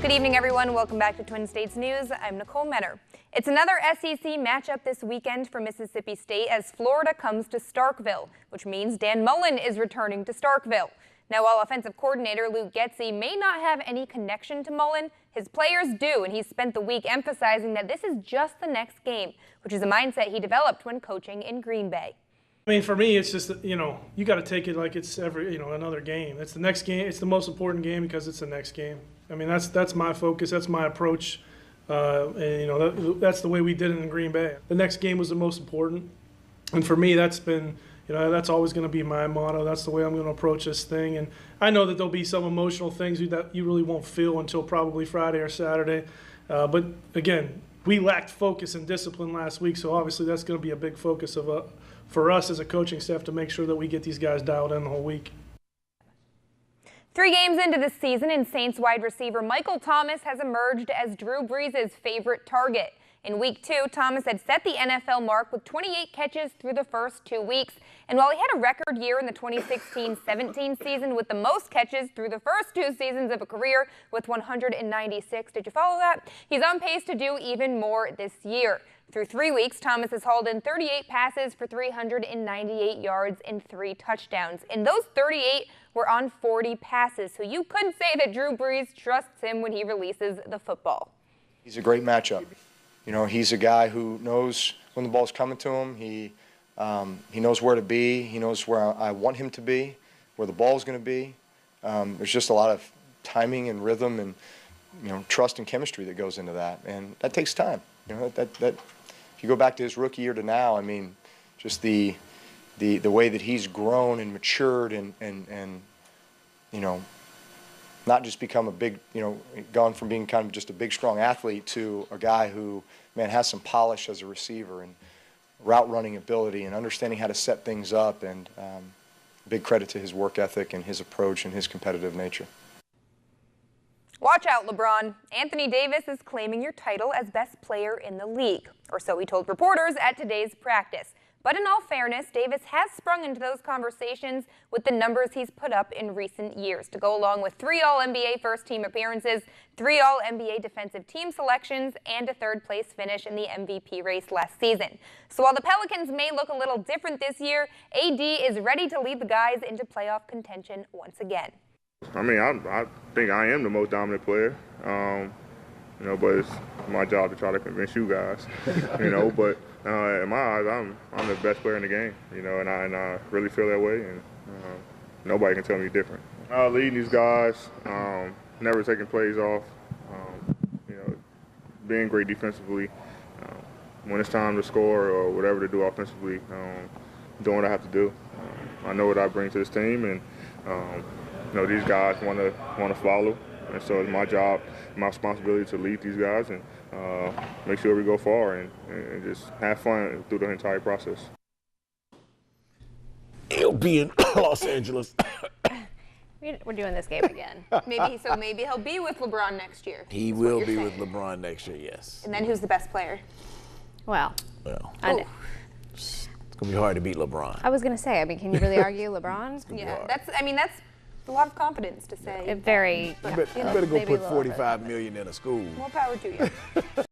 Good evening, everyone. Welcome back to Twin States News. I'm Nicole Menner. It's another SEC matchup this weekend for Mississippi State as Florida comes to Starkville, which means Dan Mullen is returning to Starkville. Now, while offensive coordinator Luke Getsy may not have any connection to Mullen, his players do, and he's spent the week emphasizing that this is just the next game, which is a mindset he developed when coaching in Green Bay. I mean, for me, it's just, you got to take it like it's another game. It's the next game. It's the most important game because it's the next game. I mean, that's my focus. That's my approach. And, that's the way we did it in Green Bay. The next game was the most important. And for me, that's been, that's always going to be my motto. That's the way I'm going to approach this thing. And I know that there'll be some emotional things that you really won't feel until probably Friday or Saturday. But, again, we lacked focus and discipline last week, so obviously that's going to be a big focus for us as a coaching staff to make sure that we get these guys dialed in the whole week. 3 games into the season, and Saints wide receiver Michael Thomas has emerged as Drew Brees' favorite target. In Week 2, Thomas had set the NFL mark with 28 catches through the first 2 weeks. And while he had a record year in the 2016-17 season with the most catches through the first 2 seasons of a career with 196, did you follow that? He's on pace to do even more this year. Through 3 weeks, Thomas has hauled in 38 passes for 398 yards and 3 touchdowns. And those 38 were on 40 passes. So you could say that Drew Brees trusts him when he releases the football. He's a great matchup. He's a guy who knows when the ball's coming to him. He knows where to be. He knows where I want him to be, where the ball's going to be. There's just a lot of timing and rhythm and trust and chemistry that goes into that, and that takes time. That if you go back to his rookie year to now, I mean, just the way that he's grown and matured and not just become a big, gone from being kind of just a big, strong athlete to a guy who, man, has some polish as a receiver and route running ability and understanding how to set things up, and big credit to his work ethic and his approach and his competitive nature. Watch out, LeBron. Anthony Davis is claiming your title as best player in the league, or so he told reporters at today's practice. But in all fairness, Davis has sprung into those conversations with the numbers he's put up in recent years to go along with 3 All-NBA first-team appearances, 3 All-NBA defensive team selections, and a third-place finish in the MVP race last season. So while the Pelicans may look a little different this year, AD is ready to lead the guys into playoff contention once again. I mean, I think I am the most dominant player, but it's my job to try to convince you guys, but in my eyes, I'm the best player in the game, and I really feel that way, and nobody can tell me different. Leading these guys, never taking plays off, being great defensively, when it's time to score or whatever to do offensively, doing what I have to do. I know what I bring to this team, and these guys want to follow, and so it's my job, my responsibility to lead these guys and make sure we go far and just have fun through the entire process. He'll be in Los Angeles. We're doing this game again. Maybe he'll be with LeBron next year. He will be with LeBron next year, yes. And then who's the best player? Well, I know. It's going to be hard to beat LeBron. I was going to say, can you really argue LeBron? Yeah, that's a lot of confidence to say. Very. You better go put $45 million in a school. More power to you.